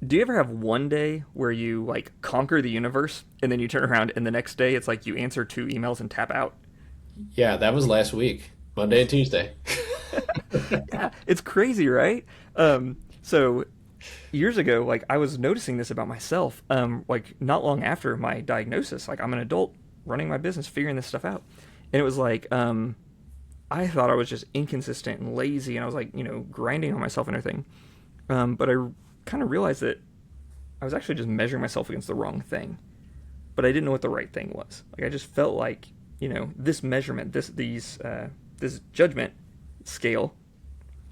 Do you ever have one day where you like conquer the universe and then you turn around and the next day it's like you answer two emails and tap out? Yeah, that was last week, Monday and Tuesday. Yeah, it's crazy, right? So years ago, like I was noticing this about myself, like not long after my diagnosis, like I'm an adult running my business, figuring this stuff out. And it was like, I thought I was just inconsistent and lazy and I was like, grinding on myself and everything. But I kind of realized that I was actually just measuring myself against the wrong thing. But I didn't know what the right thing was. Like I just felt like, this measurement, this judgment scale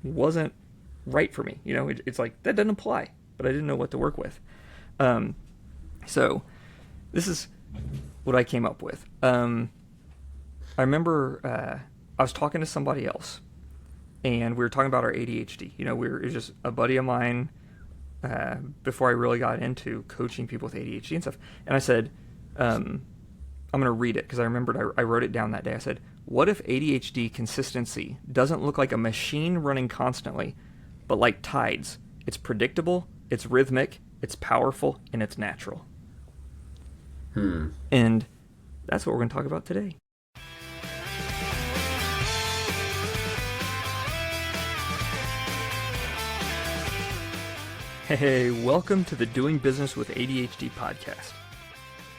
wasn't right for me. It's like that doesn't apply, but I didn't know what to work with. Um, so this is what I came up with. I remember I was talking to somebody else, and we were talking about our ADHD. It was just a buddy of mine before I really got into coaching people with ADHD and stuff. And I said, I'm going to read it because I remembered I wrote it down that day. I said, what if ADHD consistency doesn't look like a machine running constantly, but like tides? It's predictable, it's rhythmic, it's powerful, and it's natural. Hmm. And that's what we're going to talk about today. Hey, welcome to the Doing Business with ADHD podcast.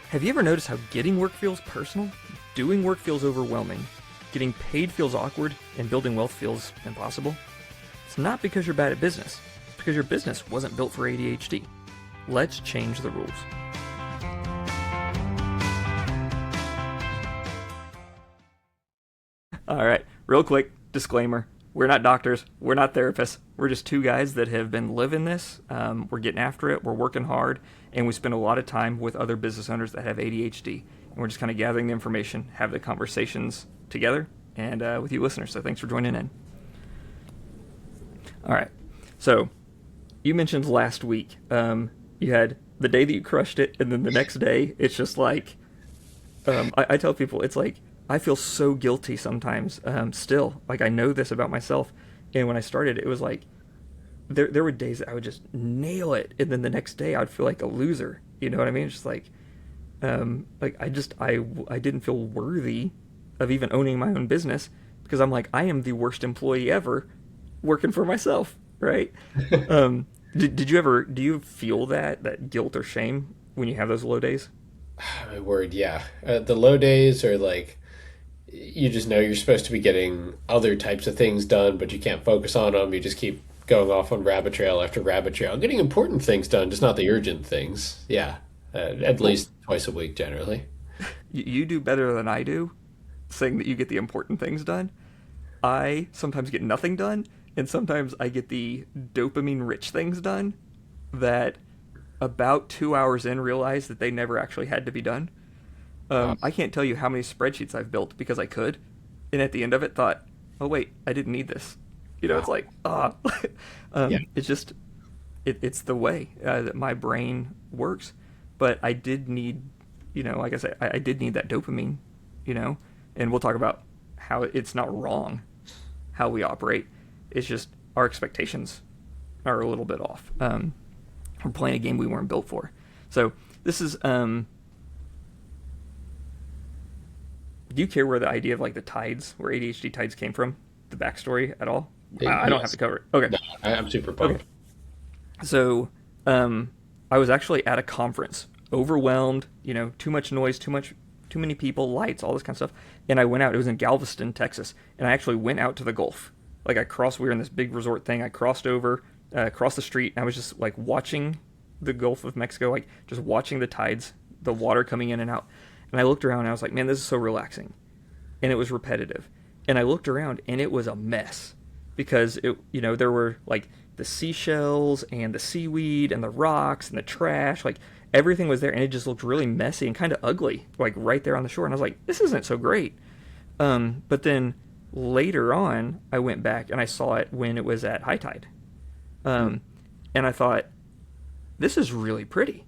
Have you ever noticed how getting work feels personal, doing work feels overwhelming, getting paid feels awkward, and building wealth feels impossible? It's not because you're bad at business. It's because your business wasn't built for ADHD. Let's change the rules. All right, real quick disclaimer. We're not doctors. We're not therapists. We're just two guys that have been living this. We're getting after it. We're working hard. And we spend a lot of time with other business owners that have ADHD. And we're just kind of gathering the information, have the conversations together, and with you listeners. So thanks for joining in. All right. So you mentioned last week you had the day that you crushed it, and then the next day it's just like, I tell people, it's like, I feel so guilty sometimes still. Like I know this about myself. And when I started, it was like, there were days that I would just nail it. And then the next day I would feel like a loser. You know what I mean? It's just like I didn't feel worthy of even owning my own business because I'm like, I am the worst employee ever working for myself. Right. Do you feel that guilt or shame when you have those low days? My word, yeah. The low days are like you just know you're supposed to be getting other types of things done, but you can't focus on them. You just keep going off on rabbit trail after rabbit trail, getting important things done, just not the urgent things. Yeah, at Well, least twice a week generally. you do better than I do, saying that you get the important things done. I sometimes get nothing done, and sometimes I get the dopamine rich things done that about 2 hours in realize that they never actually had to be done. Uh, I can't tell you how many spreadsheets I've built because I could, and at the end of it thought, oh wait, I didn't need this. It's wow. like, Yeah. it's just, it's the way that my brain works. But I did need, like I said, I did need that dopamine, you know, and we'll talk about how it's not wrong how we operate. It's just our expectations are a little bit off. We're playing a game we weren't built for. So this is. Do you care where the idea of like the tides, where ADHD tides came from, the backstory at all? I don't have to Yes. cover it. Okay. No, I'm super Okay. pumped. So, I was actually at a conference, overwhelmed. Too much noise, too many people, lights, all this kind of stuff. And I went out. It was in Galveston, Texas, and I actually went out to the Gulf. Like I crossed. We were in this big resort thing. I crossed over, across the street. And I was just like watching the Gulf of Mexico, like just watching the tides, the water coming in and out. And I looked around and I was like, man, this is so relaxing. And it was repetitive. And I looked around and it was a mess because there were like the seashells and the seaweed and the rocks and the trash, like everything was there and it just looked really messy and kind of ugly, like right there on the shore. And I was like, this isn't so great. But then later on, I went back and I saw it when it was at high tide. Um, and I thought, this is really pretty.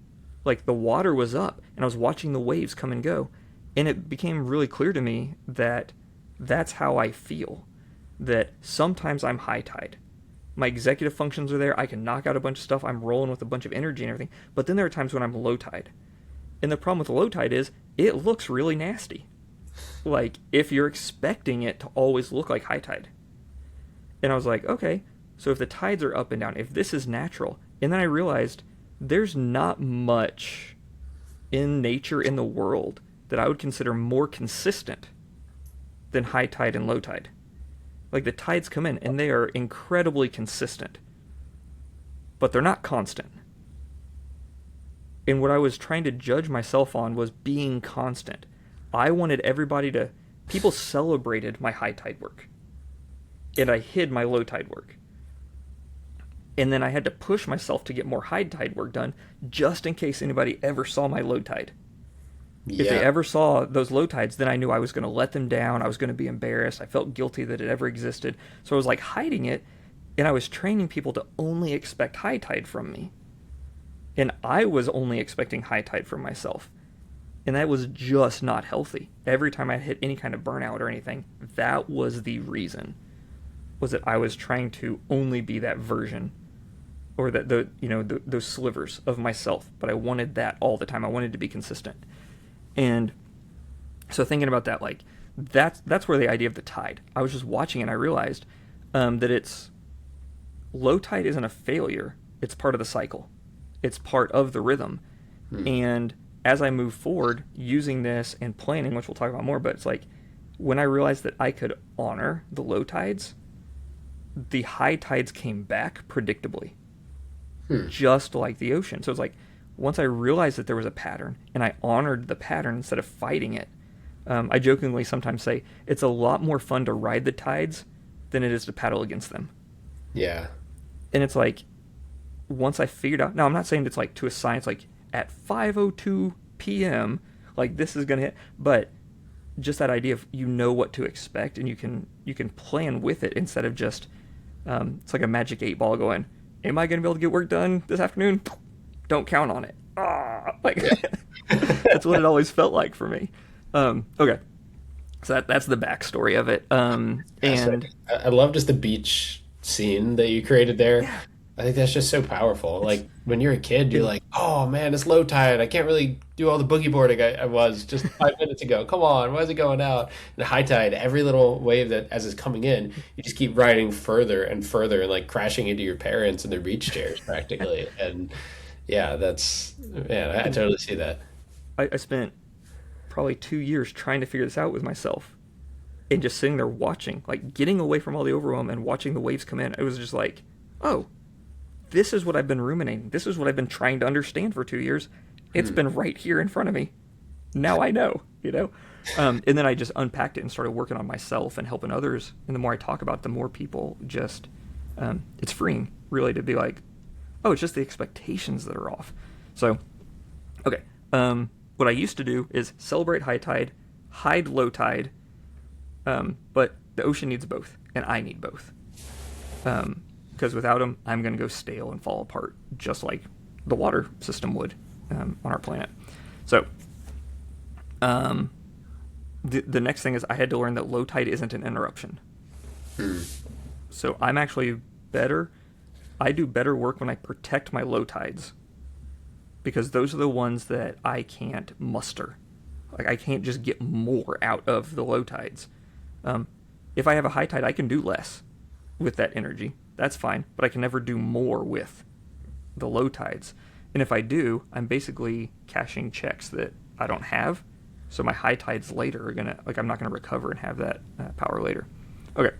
Like the water was up and I was watching the waves come and go. And it became really clear to me that that's how I feel. That sometimes I'm high tide My executive functions are there. I can knock out a bunch of stuff. I'm rolling with a bunch of energy and everything. But then there are times when I'm low tide. And the problem with low tide is it looks really nasty. Like, if you're expecting it to always look like high tide. And I was like, okay, so if the tides are up and down, if this is natural, and then I realized there's not much in nature, in the world, that I would consider more consistent than high tide and low tide. Like, the tides come in and they are incredibly consistent, but they're not constant. And what I was trying to judge myself on was being constant. I wanted everybody to, people celebrated my high tide work, and I hid my low tide work. And then I had to push myself to get more high tide work done, just in case anybody ever saw my low tide. If they ever saw those low tides, then I knew I was going to let them down. I was going to be embarrassed. I felt guilty that it ever existed. So I was like hiding it, and I was training people to only expect high tide from me. And I was only expecting high tide from myself. And that was just not healthy. Every time I hit any kind of burnout or anything, that was the reason. Was that I was trying to only be that version, or that those slivers of myself. But I wanted that all the time. I wanted to be consistent. And so thinking about that, like, that's where the idea of the tide. I was just watching and I realized that it's low tide isn't a failure. It's part of the cycle. It's part of the rhythm. And as I move forward using this and planning, which we'll talk about more, but it's like when I realized that I could honor the low tides, the high tides came back predictably, just like the ocean. So it's like, once I realized that there was a pattern and I honored the pattern instead of fighting it, I jokingly sometimes say it's a lot more fun to ride the tides than it is to paddle against them. Yeah. And it's like, once I figured out, now I'm not saying it's like to a science, like at 5:02 p.m., like this is going to hit, but just that idea of what to expect, and you can plan with it instead of just, it's like a magic 8 ball going, am I going to be able to get work done this afternoon? Don't count on it. Like that's what it always felt like for me. Okay, so that's the backstory of it. And I love just the beach scene that you created there. Yeah. I think that's just so powerful. Like when you're a kid, you're like, oh man, it's low tide. I can't really do all the boogie boarding I was just 5 minutes ago. Come on, why is it going out? And high tide, every little wave that as it's coming in, you just keep riding further and further and like crashing into your parents and their beach chairs practically. And yeah, I totally see that. I spent probably 2 years trying to figure this out with myself, and just sitting there watching, like getting away from all the overwhelm and watching the waves come in. It was just like, oh, this is what I've been ruminating. This is what I've been trying to understand for 2 years. It's been right here in front of me. Now I know. And then I just unpacked it and started working on myself and helping others. And the more I talk about it, the more people just, it's freeing, really, to be like, oh, it's just the expectations that are off. So, okay. What I used to do is celebrate high tide, hide low tide, but the ocean needs both, and I need both. Because without them, I'm going to go stale and fall apart, just like the water system would on our planet. So, the next thing is I had to learn that low tide isn't an interruption. So I'm actually better. I do better work when I protect my low tides, because those are the ones that I can't muster. Like, I can't just get more out of the low tides. If I have a high tide, I can do less with that energy. That's fine, but I can never do more with the low tides. And if I do, I'm basically cashing checks that I don't have. So my high tides later are gonna, like, I'm not gonna recover and have that power later. Okay.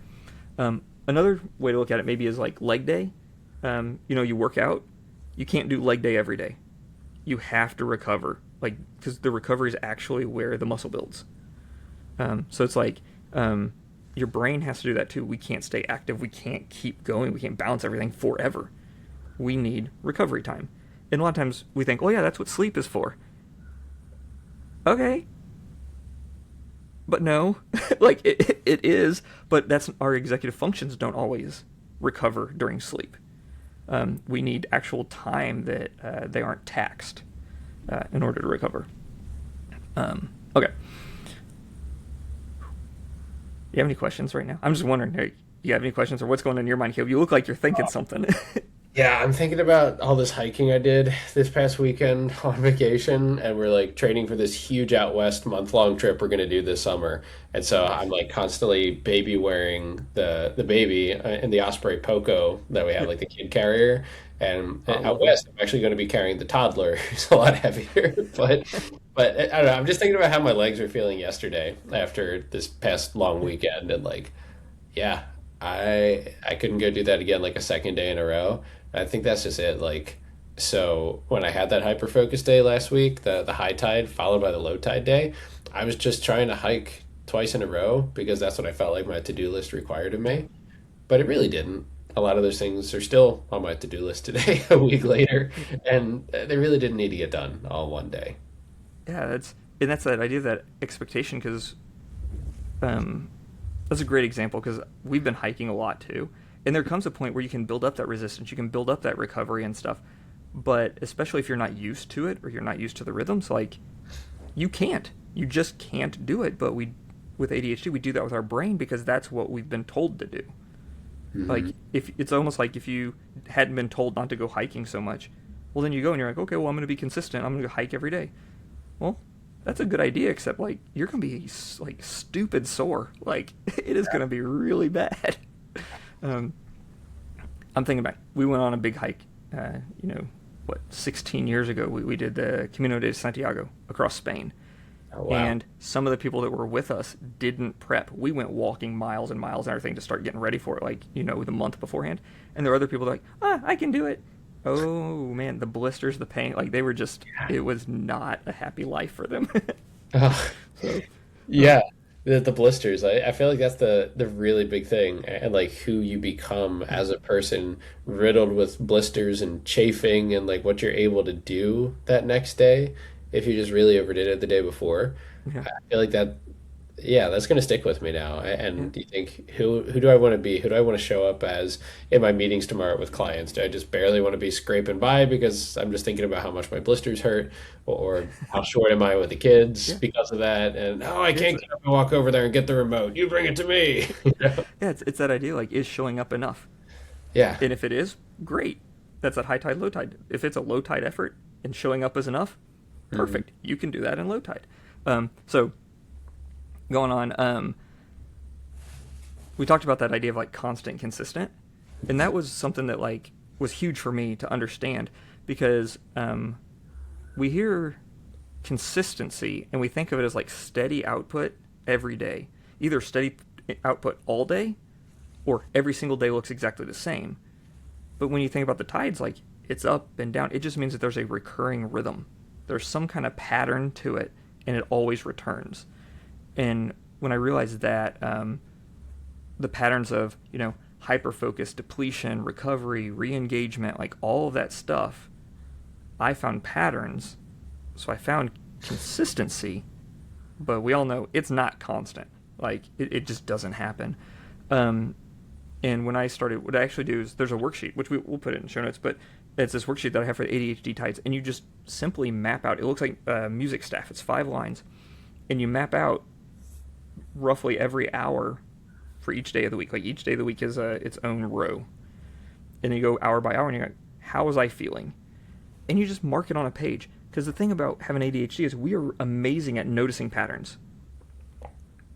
Another way to look at it maybe is like leg day. You work out. You can't do leg day every day. You have to recover, like, because the recovery is actually where the muscle builds. So it's like, your brain has to do that too. We can't stay active. We can't keep going. We can't balance everything forever. We need recovery time. And a lot of times we think, oh yeah, that's what sleep is for. Okay. But no, like it is, but that's, our executive functions don't always recover during sleep. We need actual time that they aren't taxed in order to recover. Okay. You have any questions right now? I'm just wondering, You have any questions or what's going on in your mind, Caleb? You look like you're thinking something. Yeah, I'm thinking about all this hiking I did this past weekend on vacation, and we're like training for this huge out west month-long trip we're gonna do this summer. And so I'm Nice. like constantly baby wearing the baby in the Osprey Poco that we have, Yep. like the kid carrier. And I out love it. west, I'm actually going to be carrying the toddler, who's a lot heavier. But I don't know. I'm just thinking about how my legs were feeling yesterday after this past long weekend, and like, yeah, I couldn't go do that again like a second day in a row. I think that's just it. Like, so when I had that hyper focus day last week, the high tide followed by the low tide day, I was just trying to hike twice in a row because that's what I felt like my to-do list required of me. But it really didn't. A lot of those things are still on my to-do list today, a week later, and they really didn't need to get done all one day. Yeah, that's that idea, that expectation, because um, that's a great example because we've been hiking a lot too, and there comes a point where you can build up that resistance, you can build up that recovery and stuff, but especially if you're not used to it or you're not used to the rhythms, like you just can't do it. But we, with ADHD, we do that with our brain because that's what we've been told to do. Hmm. Like if it's almost like if you hadn't been told not to go hiking so much, well then you go and you're like, okay, well I'm going to be consistent. I'm going to go hike every day. Well, that's a good idea, except like you're going to be like stupid sore. Like it is going to be really bad. Um, I'm thinking back. We went on a big hike. You know, what 16 years ago we did the Camino de Santiago across Spain, Oh wow. and some of the people that were with us didn't prep. We went walking miles and miles and everything to start getting ready for it, like, the month beforehand. And there were other people that were like, I can do it. Oh man, the blisters, the pain, like they were just, it was not a happy life for them. Oh, So, yeah, the blisters. I feel like that's the really big thing, and like who you become as a person, riddled with blisters and chafing, and like what you're able to do that next day if you just really overdid it the day before. yeah, I feel like that, yeah, that's gonna stick with me now. yeah, And do you think who do I want to be? Who do I want to show up as in my meetings tomorrow with clients? Do I just barely want to be scraping by because I'm just thinking about how much my blisters hurt, or how short am I with the kids yeah. because of that? And oh, I It's can't get up and walk over there and get the remote. You bring it to me. You know? yeah, it's that idea, like, is showing up enough? Yeah. And if it is, great. That's that high tide, low tide. If it's a low tide effort and showing up is enough, Hmm. perfect. You can do that in low tide. So going on, we talked about that idea of like constant, consistent, and that was something that like was huge for me to understand because we hear consistency and we think of it as like steady output every day, either steady output all day or every single day looks exactly the same. But when you think about the tides, like it's up and down, it just means that there's a recurring rhythm. There's some kind of pattern to it, and it always returns. And when I realized that, the patterns of hyper focus, depletion, recovery, re-engagement, like all of that stuff, I found patterns. So I found consistency, but we all know it's not constant. Like it just doesn't happen. Um, and when I started, what I actually do is there's a worksheet, which we'll put it in show notes, but it's this worksheet that I have for the ADHD tides, and you just simply map out. It looks like music staff. It's 5 lines, and you map out roughly every hour for each day of the week. Like each day of the week is its own row, and then you go hour by hour, and you're like, how was I feeling? And you just mark it on a page. Because the thing about having ADHD is we are amazing at noticing patterns,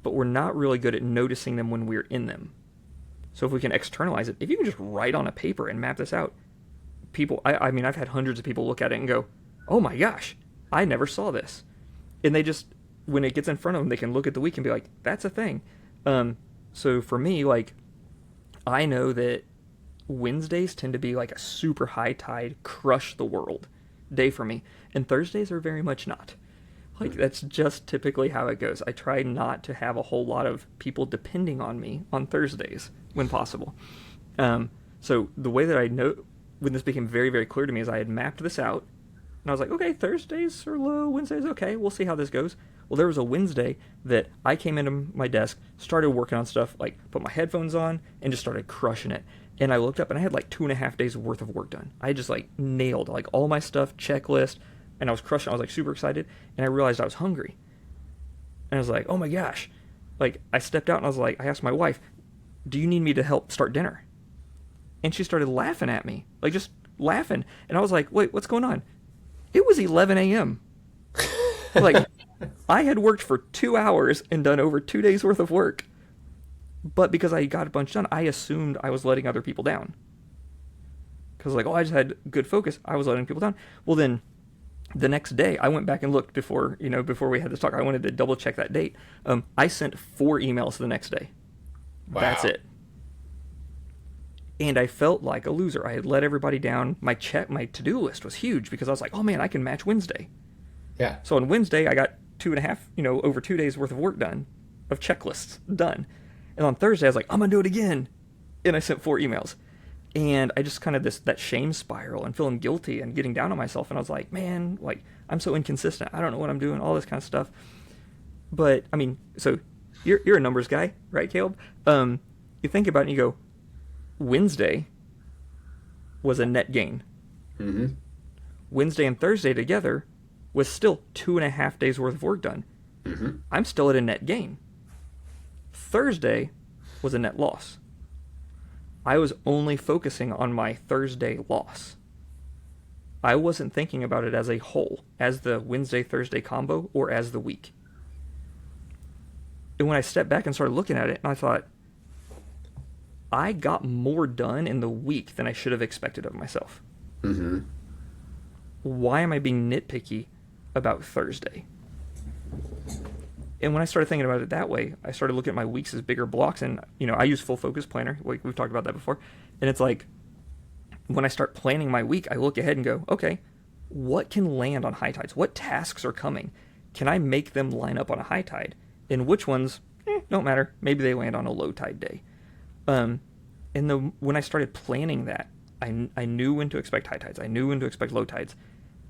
but we're not really good at noticing them when we're in them. So if we can externalize it, if you can just write on a paper and map this out, I mean, I've had hundreds of people look at it and go, oh my gosh, I never saw this. And they just, when it gets in front of them, they can look at the week and be like, that's a thing. So for me, like, I know that Wednesdays tend to be like a super high tide, crush the world day for me. And Thursdays are very much not. Like, that's just typically how it goes. I try not to have a whole lot of people depending on me on Thursdays when possible. So the way that I know, when this became very, very clear to me, is I had mapped this out. And I was like, okay, Thursdays are low, Wednesdays, okay, we'll see how this goes. Well, there was a Wednesday that I came into my desk, started working on stuff, like put my headphones on, and just started crushing it. And I looked up and I had like 2.5 days worth of work done. I just like nailed like all my stuff, checklist, and I was crushing. I was like super excited, and I realized I was hungry. And I was like, oh my gosh. Like, I stepped out and I was like, I asked my wife, do you need me to help start dinner? And she started laughing at me, like just laughing. And I was like, wait, what's going on? It was 11 a.m. Like, I had worked for 2 hours and done over 2 days worth of work. But because I got a bunch done, I assumed I was letting other people down. Because, like, oh, I just had good focus. I was letting people down. Well, then the next day, I went back and looked before we had this talk. I wanted to double check that date. I sent 4 emails the next day. Wow. That's it. And I felt like a loser. I had let everybody down. My to-do list was huge because I was like, oh man, I can match Wednesday. Yeah. So on Wednesday, I got 2.5, over 2 days worth of work done, of checklists done. And on Thursday, I was like, I'm going to do it again. And I sent 4 emails. And I just kind of that shame spiral and feeling guilty and getting down on myself. And I was like, man, like, I'm so inconsistent. I don't know what I'm doing, all this kind of stuff. But, I mean, so you're a numbers guy, right, Caleb? You think about it and you go, Wednesday was a net gain. Mm-hmm. Wednesday and Thursday together was still 2.5 days worth of work done. Mm-hmm. I'm still at a net gain. Thursday was a net loss. I was only focusing on my Thursday loss. I wasn't thinking about it as a whole, as the Wednesday-Thursday combo, or as the week. And when I stepped back and started looking at it, I thought, I got more done in the week than I should have expected of myself. Mm-hmm. Why am I being nitpicky about Thursday? And when I started thinking about it that way, I started looking at my weeks as bigger blocks. And, I use Full Focus Planner. Like, we've talked about that before. And it's like, when I start planning my week, I look ahead and go, okay, what can land on high tides? What tasks are coming? Can I make them line up on a high tide? And which ones, don't matter. Maybe they land on a low tide day. When I started planning that, I knew when to expect high tides. I knew when to expect low tides.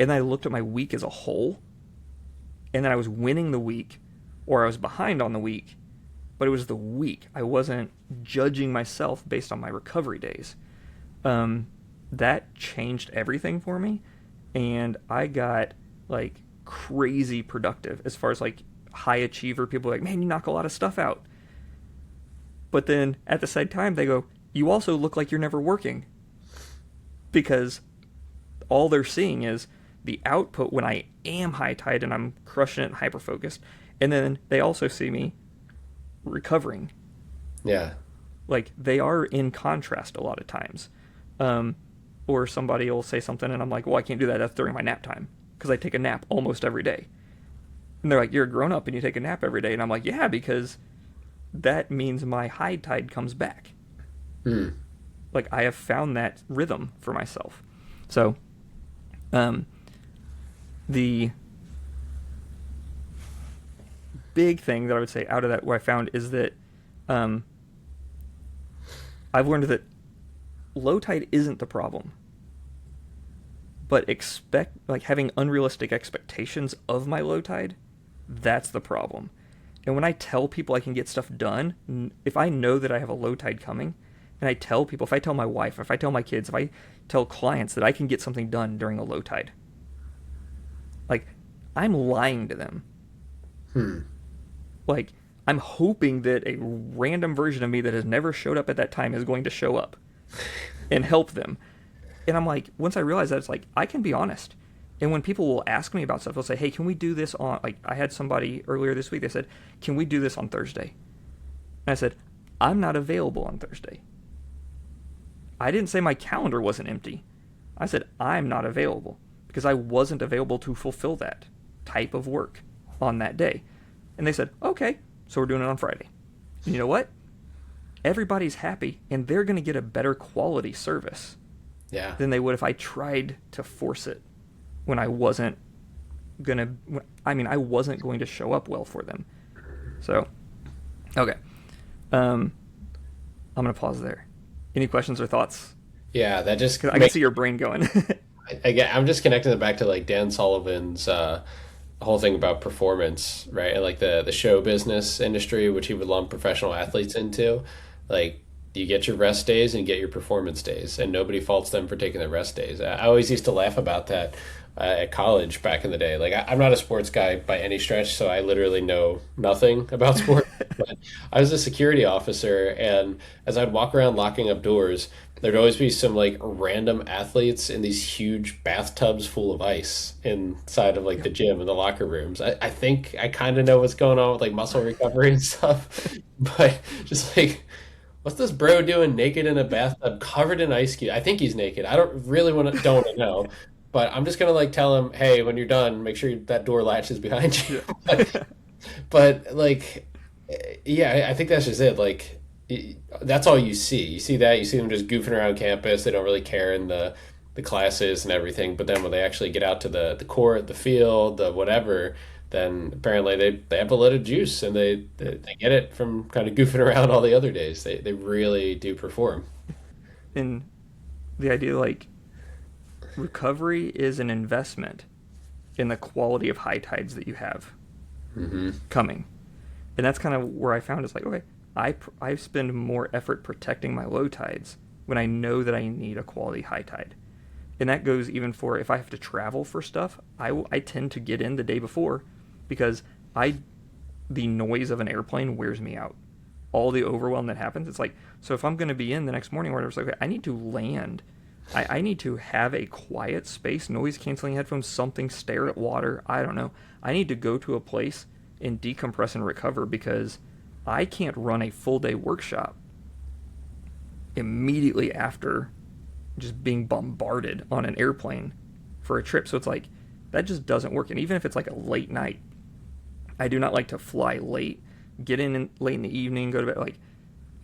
And then I looked at my week as a whole. And then I was winning the week, or I was behind on the week, but it was the week. I wasn't judging myself based on my recovery days. That changed everything for me, and I got, like, crazy productive as far as, like, high achiever. People are like, man, you knock a lot of stuff out. But then at the same time, they go, you also look like you're never working. Because all they're seeing is the output when I am high tide and I'm crushing it and hyper focused. And then they also see me recovering. Yeah. Like, they are in contrast a lot of times. Or somebody will say something and I'm like, well, I can't do that. That's during my nap time. Because I take a nap almost every day. And they're like, you're a grown up and you take a nap every day. And I'm like, yeah, because that means my high tide comes back. Mm. Like, I have found that rhythm for myself. So, the big thing that I would say out of that, what I found is that I've learned that low tide isn't the problem, but having unrealistic expectations of my low tide, that's the problem. And when I tell people I can get stuff done, if I know that I have a low tide coming, and I tell people, if I tell my wife, if I tell my kids, if I tell clients that I can get something done during a low tide, like, I'm lying to them. Like, I'm hoping that a random version of me that has never showed up at that time is going to show up and help them. And I'm like, once I realize that, it's like, I can be honest. And when people will ask me about stuff, they'll say, hey, can we do this on, like, I had somebody earlier this week, they said, can we do this on Thursday? And I said, I'm not available on Thursday. I didn't say my calendar wasn't empty. I said, I'm not available because I wasn't available to fulfill that type of work on that day. And they said, okay, so we're doing it on Friday. And you know what? Everybody's happy, and they're going to get a better quality service than they would if I tried to force it when I wasn't going to show up well for them. So, okay. I'm going to pause there. Any questions or thoughts? Yeah, that just... I can see your brain going. I'm just connecting it back to, like, Dan Sullivan's whole thing about performance, right? And, like, the show business industry, which he would lump professional athletes into. Like, you get your rest days and you get your performance days, and nobody faults them for taking their rest days. I always used to laugh about that at college back in the day. Like I'm not a sports guy by any stretch, so I literally know nothing about sports. But I was a security officer, and as I'd walk around locking up doors, there'd always be some like random athletes in these huge bathtubs full of ice inside of like Yep. the gym and the locker rooms. I think I kind of know what's going on with like muscle recovery and stuff, but just like what's this bro doing naked in a bathtub covered in ice cube? I think he's naked. I don't want to know. But I'm just gonna like tell him, hey, when you're done, make sure that door latches behind you. Yeah. But like, yeah, I think that's just it. Like, that's all you see. You see that. You see them just goofing around campus. They don't really care in the classes and everything. But then when they actually get out to the court, the field, the whatever, then apparently they have a lot of juice and they get it from kind of goofing around all the other days. They really do perform. And the idea, like, recovery is an investment in the quality of high tides that you have Hmm. coming. And that's kind of where I found it's like, okay, I spend more effort protecting my low tides when I know that I need a quality high tide. And that goes even for if I have to travel for stuff, I tend to get in the day before because I the noise of an airplane wears me out. All the overwhelm that happens, it's like, so if I'm going to be in the next morning or whatever, it's like, okay, I need to land. I need to have a quiet space, noise canceling headphones, something, stare at water. I don't know. I need to go to a place and decompress and recover because I can't run a full day workshop immediately after just being bombarded on an airplane for a trip. So it's like, that just doesn't work. And even if it's like a late night, I do not like to fly late, get in late in the evening, go to bed. Like,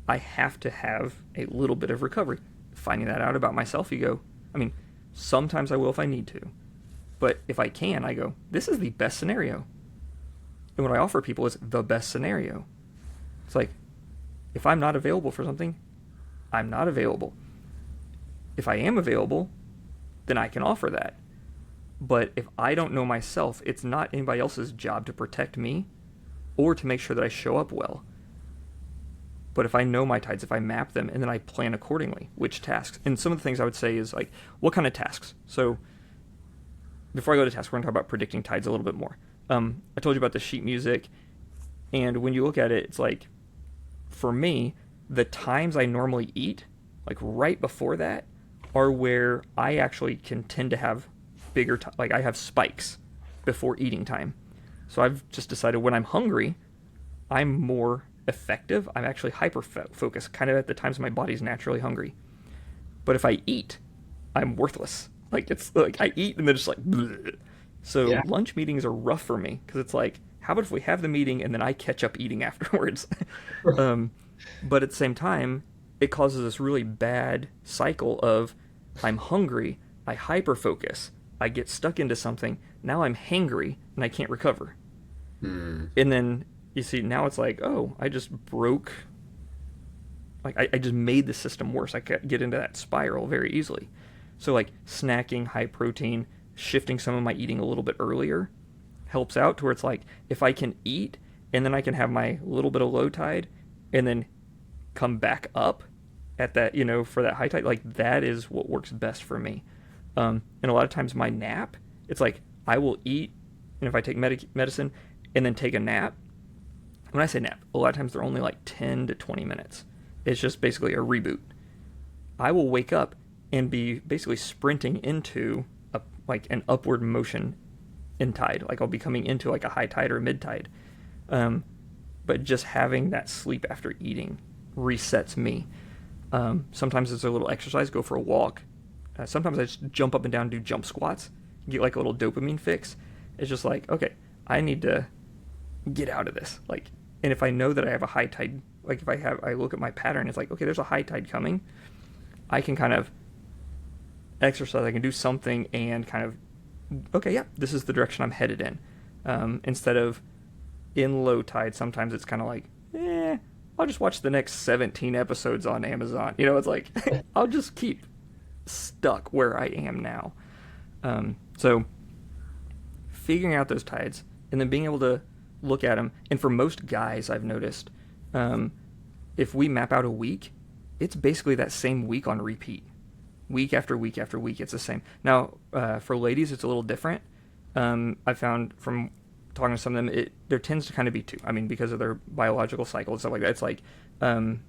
I have to have a little bit of recovery. Finding that out about myself, you go, I mean, sometimes I will if I need to. But if I can, I go, this is the best scenario. And what I offer people is the best scenario. It's like, if I'm not available for something, I'm not available. If I am available, then I can offer that. But if I don't know myself, it's not anybody else's job to protect me or to make sure that I show up well. But if I know my tides, if I map them, and then I plan accordingly, which tasks. And some of the things I would say is like, what kind of tasks? So before I go to tasks, we're going to talk about predicting tides a little bit more. I told you about the sheet music. And when you look at it, it's like, for me, the times I normally eat, like right before that, are where I actually can tend to have like I have spikes before eating time. So I've just decided when I'm hungry, I'm more effective. I'm actually hyper focused, kind of at the times my body's naturally hungry. But if I eat, I'm worthless. Like it's like I eat and then just like, bleh. So Yeah. lunch meetings are rough for me because it's like, how about if we have the meeting and then I catch up eating afterwards? um, but at the same time, it causes this really bad cycle of I'm hungry, I hyper focus, I get stuck into something, now I'm hangry and I can't recover. Hmm. And then you see now it's like, oh, I just broke, like I just made the system worse. I could get into that spiral very easily. So like snacking, high protein, shifting some of my eating a little bit earlier helps out to where it's like if I can eat and then I can have my little bit of low tide and then come back up at that, for that high tide, like that is what works best for me. And a lot of times my nap, it's like I will eat, and if I take medicine and then take a nap, when I say nap, a lot of times they're only like 10 to 20 minutes. It's just basically a reboot. I will wake up and be basically sprinting into like an upward motion in tide. Like I'll be coming into like a high tide or a mid tide. But just having that sleep after eating resets me. Sometimes it's a little exercise, go for a walk. Sometimes I just jump up and down, do jump squats, get like a little dopamine fix. It's just like, okay, I need to get out of this. Like, and if I know that I have a high tide, like if I look at my pattern, it's like, okay, there's a high tide coming. I can kind of exercise, I can do something and kind of, okay, yeah, this is the direction I'm headed in. Instead of in low tide, sometimes it's kind of like, I'll just watch the next 17 episodes on Amazon. It's like, I'll just keep stuck where I am now. So figuring out those tides and then being able to look at them. And for most guys, I've noticed, if we map out a week, it's basically that same week on repeat. week after week after week. It's the same. Now, for ladies, it's a little different. I found from talking to some of them, there tends to kind of be two. I mean, because of their biological cycle and stuff like that. It's like um,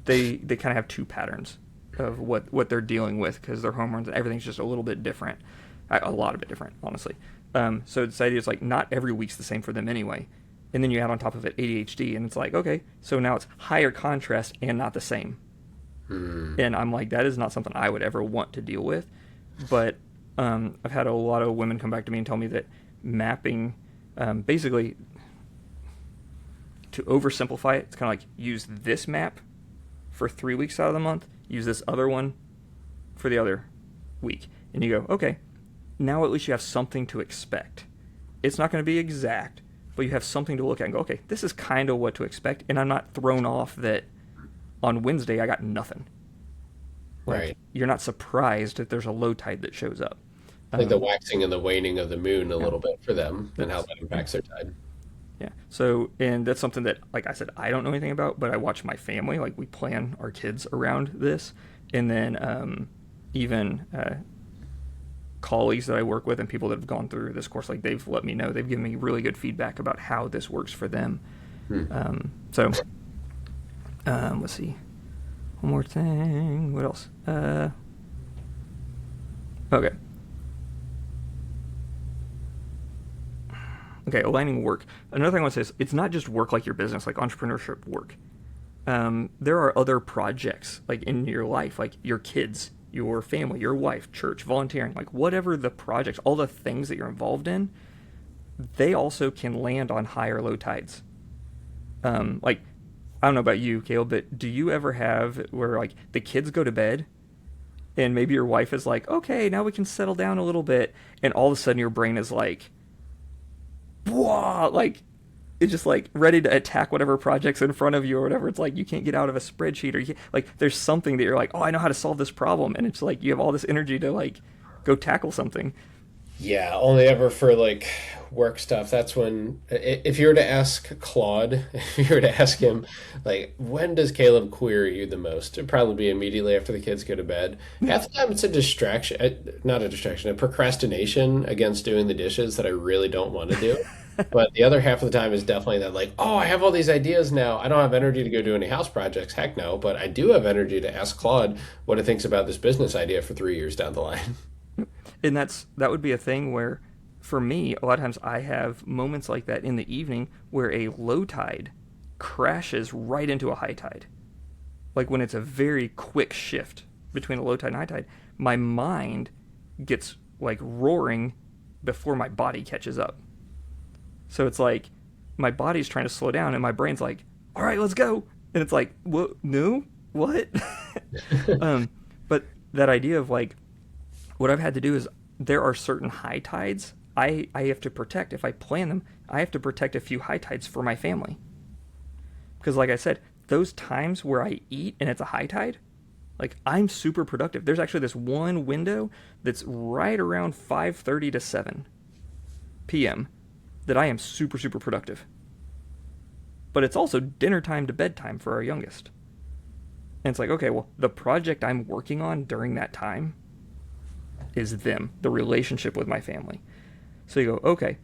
they kind of have two patterns of what they're dealing with because their hormones and everything's just a little bit different, a lot of it different, honestly. So the idea is like not every week's the same for them anyway. And then you add on top of it ADHD, and it's like, okay, so now it's higher contrast and not the same. And I'm like, that is not something I would ever want to deal with. But I've had a lot of women come back to me and tell me that mapping, basically, to oversimplify it, it's kind of like use this map for 3 weeks out of the month, use this other one for the other week. And you go, okay, now at least you have something to expect. It's not going to be exact, but you have something to look at and go, okay, this is kind of what to expect, and I'm not thrown off that on Wednesday I got nothing. Like, Right. you're not surprised that there's a low tide that shows up. Like the waxing and the waning of the moon a Yeah. little bit for them and how Yes. that impacts their tide. Yeah. So, and that's something that, like I said, I don't know anything about, but I watch my family. Like, we plan our kids around this. And then even colleagues that I work with and people that have gone through this course, like, they've let me know. They've given me really good feedback about how this works for them. So, let's see. One more thing. What else? Okay. Okay, aligning work. Another thing I want to say is it's not just work like your business, like entrepreneurship work. There are other projects like in your life, like your kids, your family, your wife, church, volunteering, like whatever the projects, all the things that you're involved in, they also can land on high or low tides. Like, I don't know about you, Caleb, but do you ever have where like the kids go to bed and maybe your wife is like, okay, now we can settle down a little bit, and all of a sudden your brain is like, whoa, like it's just like ready to attack whatever project's in front of you or whatever. It's like you can't get out of a spreadsheet, or like there's something that you're like, oh, I know how to solve this problem, and it's like you have all this energy to like go tackle something. Yeah, only ever for like work stuff. That's when, if you were to ask Claude, if you were to ask him, like, when does Caleb query you the most? It'd probably be immediately after the kids go to bed. Half the time it's a distraction, not a distraction, a procrastination against doing the dishes that I really don't want to do. But the other half of the time is definitely that, like, oh, I have all these ideas now. I don't have energy to go do any house projects. Heck no. But I do have energy to ask Claude what he thinks about this business idea for 3 years down the line. And that would be a thing where, for me, a lot of times I have moments like that in the evening where a low tide crashes right into a high tide. Like when it's a very quick shift between a low tide and high tide, my mind gets like roaring before my body catches up. So it's like my body's trying to slow down and my brain's like, all right, let's go. And it's like, what? No? What? But that idea of like, what I've had to do is there are certain high tides I have to protect. If I plan them, I have to protect a few high tides for my family. Because like I said, those times where I eat and it's a high tide, like I'm super productive. There's actually this one window that's right around 5:30 to 7 p.m. that I am super, super productive. But it's also dinner time to bedtime for our youngest. And it's like, okay, well, the project I'm working on during that time is them, the relationship with my family. So you go, okay,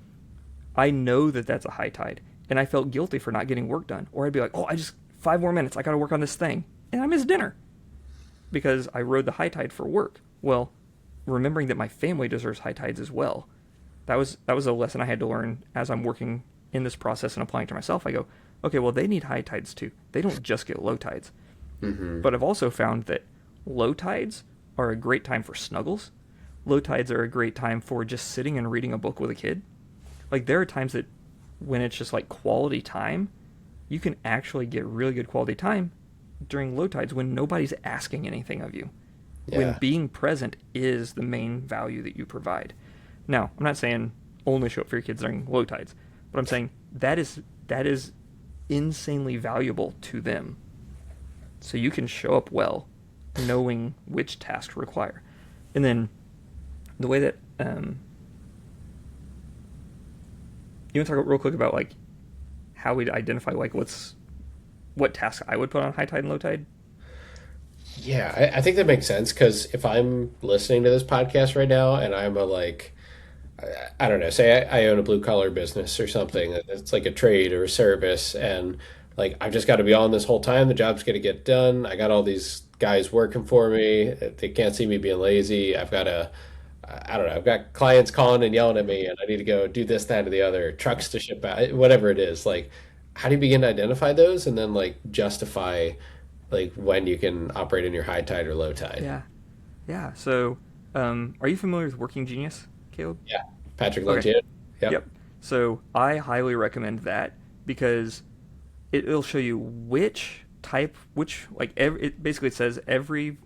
I know that that's a high tide, and I felt guilty for not getting work done. Or I'd be like, oh, I just 5 more minutes, I got to work on this thing, and I missed dinner because I rode the high tide for work. Well, remembering that my family deserves high tides as well. That was a lesson I had to learn as I'm working in this process and applying to myself. I go, okay, well, they need high tides too. They don't just get low tides. But I've also found that low tides are a great time for snuggles. Low tides are a great time for just sitting and reading a book with a kid. Like there are times that when it's just like quality time, you can actually get really good quality time during low tides when nobody's asking anything of you. When Yeah. being present is the main value that you provide. Now, I'm not saying only show up for your kids during low tides, but I'm saying that is insanely valuable to them. So you can show up well, knowing which tasks require. And then the way that you want to talk real quick about like how we'd identify like what tasks I would put on high tide and low tide? Yeah, I think that makes sense because if I'm listening to this podcast right now and I'm a like, I don't know, say I own a blue collar business or something, it's like a trade or a service, and like I've just got to be on this whole time. The job's going to get done. I got all these guys working for me. They can't see me being lazy. I've got to, I don't know, I've got clients calling and yelling at me, and I need to go do this, that, or the other, trucks to ship out, whatever it is. Like, how do you begin to identify those and then like justify like when you can operate in your high tide or low tide? Yeah, yeah. So, are you familiar with Working Genius, Caleb? Yeah, Patrick Okay. Lencioni. Yep. Yep. So I highly recommend that because it'll show you which type, which like it basically says every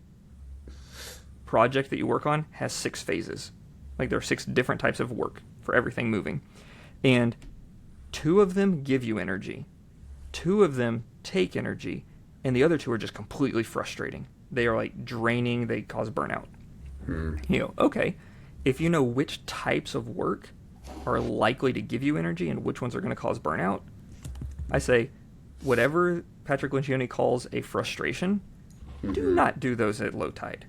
project that you work on has 6 phases. Like there are 6 different types of work for everything moving, and 2 of them give you energy, 2 of them take energy, and the other 2 are just completely frustrating. They are like draining. They cause burnout. Hmm. Okay, if you know which types of work are likely to give you energy and which ones are going to cause burnout, I say whatever Patrick Lencioni calls a frustration, do Hmm. not do those at low tide.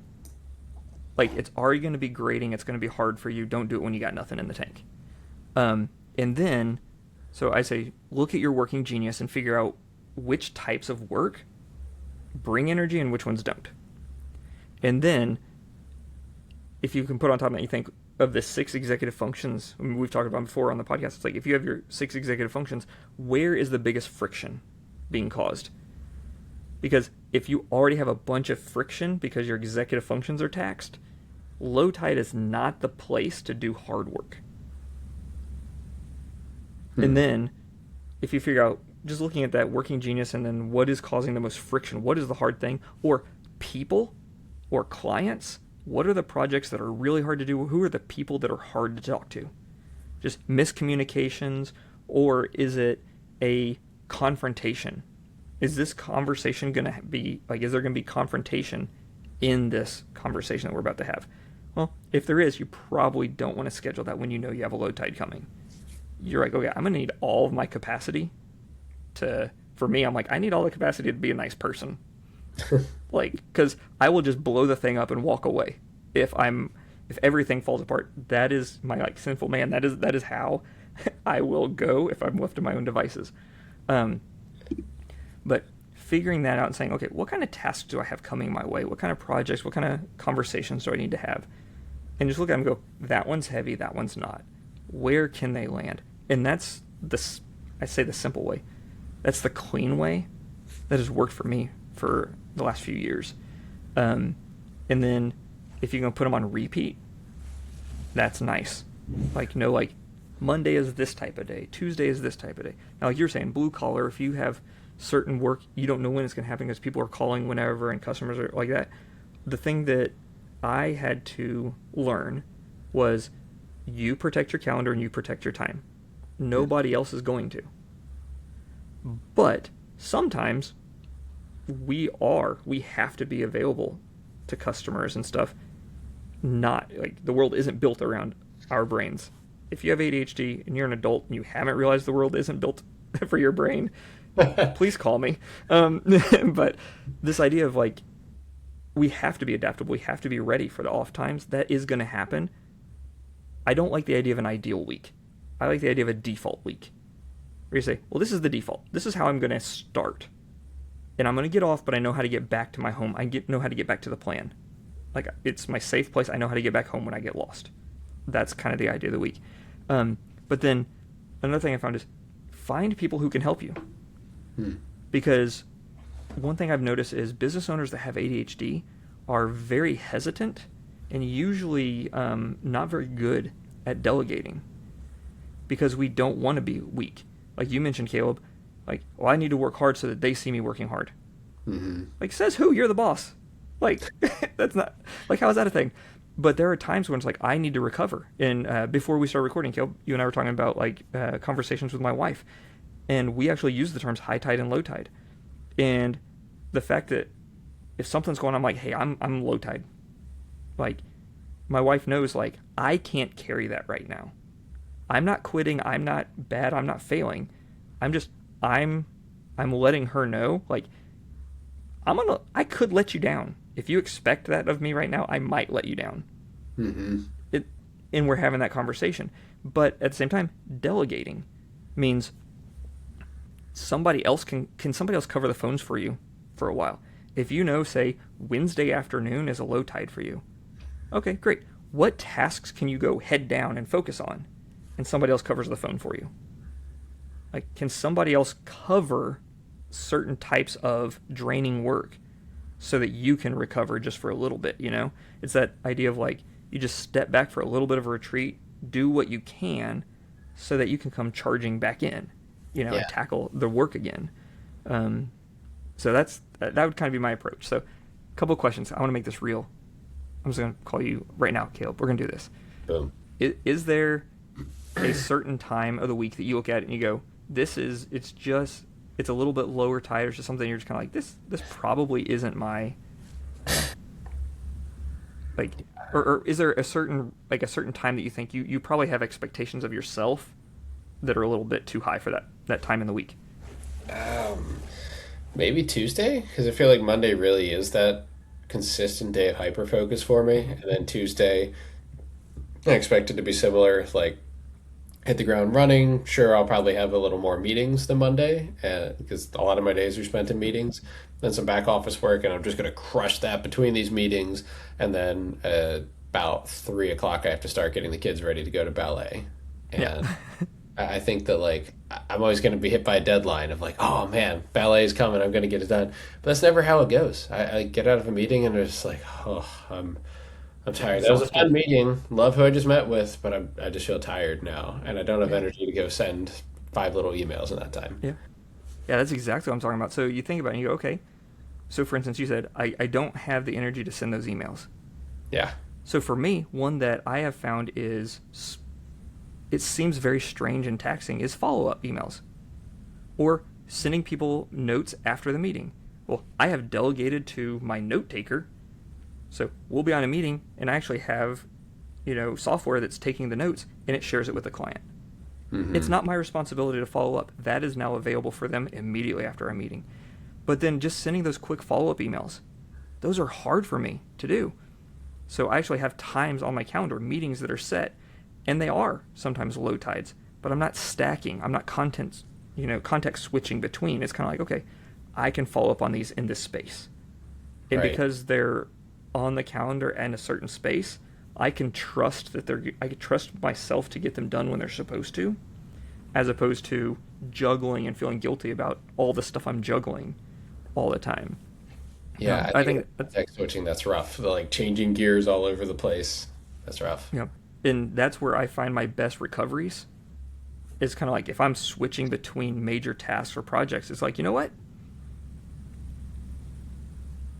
Like it's already going to be grating, it's going to be hard for you. Don't do it when you got nothing in the tank. And then, so I say look at your working genius and figure out which types of work bring energy and which ones don't. And then if you can put on top of that, you think of the 6 executive functions. I mean, we've talked about before on the podcast. It's like if you have your 6 executive functions, where is the biggest friction being caused? Because if you already have a bunch of friction because your executive functions are taxed, low tide is not the place to do hard work. And Hmm. then if you figure out just looking at that working genius and then what is causing the most friction, what is the hard thing, or people or clients, what are the projects that are really hard to do? Who are the people that are hard to talk to? Just miscommunications, or is it a confrontation? Is this conversation going to be like, is there going to be confrontation in this conversation that we're about to have? Well, if there is, you probably don't want to schedule that when you know you have a low tide coming. You're like, okay, I'm going to need all of my capacity to, for me, I'm like, I need all the capacity to be a nice person. Like, because I will just blow the thing up and walk away if everything falls apart. That is my like sinful man. That is how I will go if I'm left to my own devices. Um, but figuring that out and saying, okay, what kind of tasks do I have coming my way? What kind of projects? What kind of conversations do I need to have? And just look at them and go, that one's heavy, that one's not. Where can they land? And that's I say the simple way. That's the clean way that has worked for me for the last few years. And then if you're going to put them on repeat, that's nice. Like, no, like, Monday is this type of day, Tuesday is this type of day. Now, like you're saying, blue collar, if you have certain work, you don't know when it's going to happen because people are calling whenever and customers are like that. The thing that I had to learn was you protect your calendar and you protect your time. Nobody else is going to. But sometimes we have to be available to customers and stuff. Not like the world isn't built around our brains. If you have ADHD and you're an adult and you haven't realized the world isn't built for your brain, please call me. But this idea of like we have to be adaptable, we have to be ready for the off times. That is going to happen. I don't like the idea of an ideal week. I like the idea of a default week. Where you say, well, this is the default. This is how I'm going to start. And I'm going to get off, but I know how to get back to my home. Know how to get back to the plan. Like, it's my safe place. I know how to get back home when I get lost. That's kind of the idea of the week. But then another thing I found is find people who can help you. Hmm. Because one thing I've noticed is business owners that have ADHD are very hesitant and usually not very good at delegating because we don't want to be weak. Like you mentioned, Caleb, like, well, I need to work hard so that they see me working hard. Hmm. Like, says who? You're the boss. Like, that's not, like, how is that a thing? But there are times when it's like, I need to recover. And before we started recording, Caleb, you and I were talking about, like, conversations with my wife. And we actually use the terms high tide and low tide. And the fact that if something's going on, I'm like, hey, I'm low tide. Like, my wife knows, like, I can't carry that right now. I'm not quitting. I'm not bad. I'm not failing. I'm just, I'm letting her know, like, I could let you down. if you expect that of me right now, I might let you down. Mm-hmm. It, and we're having that conversation. But at the same time, delegating means somebody else can somebody else cover the phones for you for a while. If you know, say, Wednesday afternoon is a low tide for you, okay, great. What tasks can you go head down and focus on? And somebody else covers the phone for you. Like, can somebody else cover certain types of draining work so that you can recover just for a little bit, you know? It's that idea of like, you just step back for a little bit of a retreat, do what you can so that you can come charging back in, you know, Yeah. and tackle the work again. So that would kind of be my approach. So, a couple of questions. I want to make this real. I'm just going to call you right now, Caleb. We're going to do this. Boom. Is there a certain time of the week that you look at it and you go, it's a little bit lower tide, or just something you're just kind of like, this probably isn't my, like, or is there a certain time that you think you probably have expectations of yourself that are a little bit too high for that time in the week? Maybe Tuesday, because I feel like Monday really is that consistent day of hyper focus for me, and then Tuesday I expect it to be similar. Like, hit the ground running. Sure, I'll probably have a little more meetings than Monday, because a lot of my days are spent in meetings. Then some back office work, and I'm just going to crush that between these meetings. And then about 3 o'clock, I have to start getting the kids ready to go to ballet. Yeah. And I think that, like, I'm always going to be hit by a deadline of like, oh man, ballet is coming, I'm going to get it done. But that's never how it goes. I get out of a meeting and it's like, oh, I'm tired. That was a fun meeting. Love who I just met with, but I just feel tired now, and I don't have energy to go send 5 little emails in that time. Yeah. Yeah, that's exactly what I'm talking about. So you think about it and you go, okay, so for instance, you said, I don't have the energy to send those emails. Yeah. So for me, one that I have found it seems very strange and taxing is follow-up emails or sending people notes after the meeting. Well, I have delegated to my note taker, so we'll be on a meeting and I actually have, software that's taking the notes and it shares it with the client. Mm-hmm. It's not my responsibility to follow up. That is now available for them immediately after our meeting. But then just sending those quick follow-up emails, those are hard for me to do. So I actually have times on my calendar, meetings that are set, and they are sometimes low tides, but I'm not stacking. I'm not context switching between. It's kind of like, okay, I can follow up on these in this space. And Right. because they're on the calendar and a certain space, I can trust I can trust myself to get them done when they're supposed to, as opposed to juggling and feeling guilty about all the stuff I'm juggling all the time. Yeah, I I think think context switching, that's rough. The, like, changing gears all over the place. That's rough. And that's where I find my best recoveries. It's kind of like if I'm switching between major tasks or projects, it's like, you know what?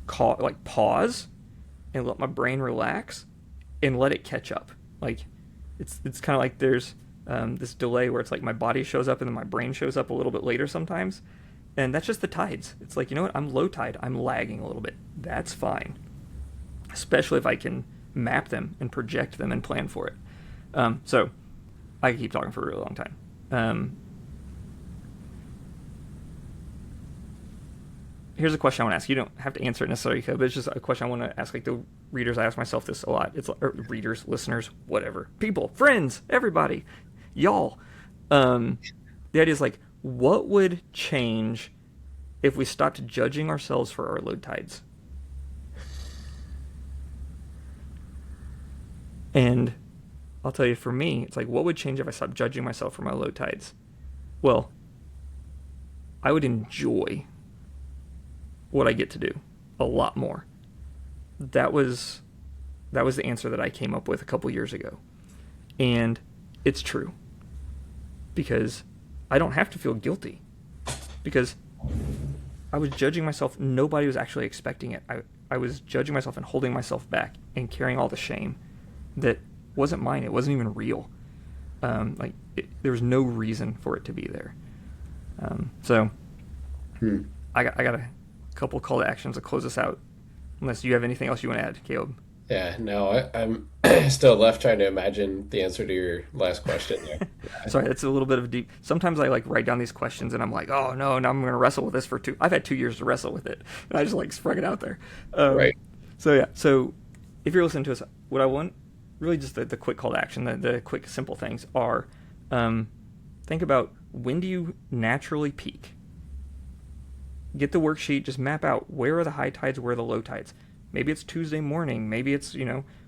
Pause and let my brain relax and let it catch up. Like, it's kind of like there's this delay where it's like my body shows up and then my brain shows up a little bit later sometimes. And that's just the tides. It's like, you know what? I'm low tide. I'm lagging a little bit. That's fine. Especially if I can map them and project them and plan for it. So I can keep talking for a really long time. Here's a question I want to ask. You don't have to answer it necessarily, but it's just a question I want to ask. Like the readers, I ask myself this a lot. Readers, listeners, whatever, people, friends, everybody, y'all. The idea is like, what would change if we stopped judging ourselves for our low tides? And I'll tell you, for me, it's like, what would change if I stopped judging myself for my low tides? Well, I would enjoy what I get to do a lot more. That was the answer that I came up with a couple years ago. And it's true. Because I don't have to feel guilty. Because I was judging myself. Nobody was actually expecting it. I was judging myself and holding myself back and carrying all the shame that wasn't mine. It wasn't even real. There was no reason for it to be there. I got a couple call to actions to close us out. Unless you have anything else you want to add, Caleb. Yeah, no, I'm still left trying to imagine the answer to your last question there. Sorry, that's a little bit of deep. Sometimes I write down these questions and I'm like, oh no, now I'm going to wrestle with this for I've had 2 years to wrestle with it, and I just sprung it out there. Right. So if you're listening to us, what I want, really just the quick call to action, the quick simple things are, think about, when do you naturally peak? Get the worksheet, just map out where are the high tides, where are the low tides. Maybe it's Tuesday morning, maybe it's,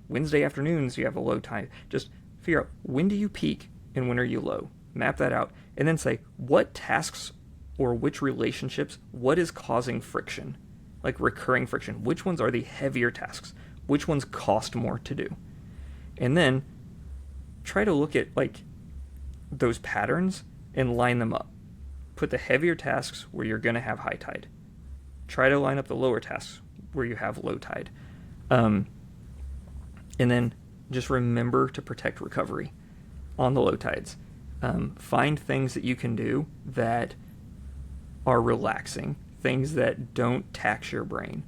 Wednesday afternoons you have a low tide. Just figure out, when do you peak and when are you low? Map that out, and then say, what tasks or which relationships, what is causing friction? Like recurring friction. Which ones are the heavier tasks? Which ones cost more to do? And then try to look at like those patterns and line them up. Put the heavier tasks where you're going to have high tide. Try to line up the lower tasks where you have low tide. And then just remember to protect recovery on the low tides. Find things that you can do that are relaxing, things that don't tax your brain.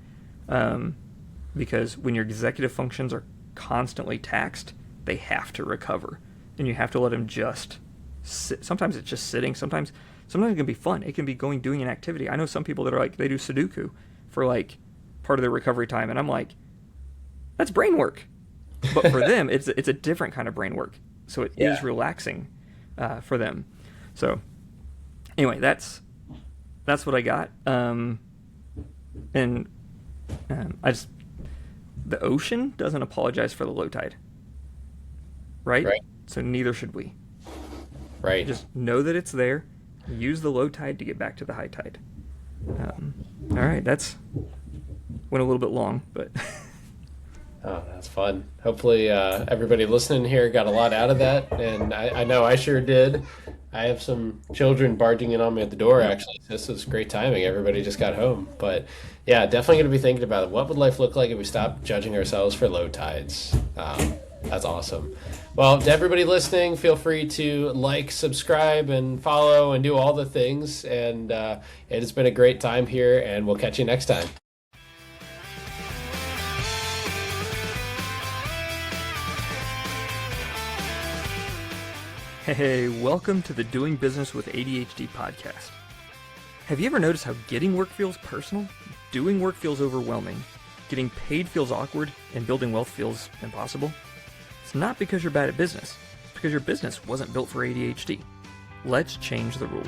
Because when your executive functions are constantly taxed, they have to recover. And you have to let them just sit. Sometimes it's just sitting. Sometimes it can be fun. It can be doing an activity. I know some people that are like, they do Sudoku for like part of their recovery time. And I'm like, that's brain work. But for them, it's a different kind of brain work. So it is relaxing for them. So anyway, that's what I got. The ocean doesn't apologize for the low tide. Right? So neither should we. Right. Just know that it's there. Use the low tide to get back to the high tide. All right, went a little bit long, but Oh, that's fun. Hopefully everybody listening here got a lot out of that, and I know I sure did. I have some children barging in on me at the door, actually. This was great timing. Everybody just got home. But yeah, definitely going to be thinking about it. What would life look like if we stopped judging ourselves for low tides? That's awesome. Well, to everybody listening, feel free to like, subscribe, and follow, and do all the things. And it has been a great time here, and we'll catch you next time. Hey, welcome to the Doing Business with ADHD podcast. Have you ever noticed how getting work feels personal, doing work feels overwhelming, getting paid feels awkward, and building wealth feels impossible? It's not because you're bad at business. It's because your business wasn't built for ADHD. Let's change the rules.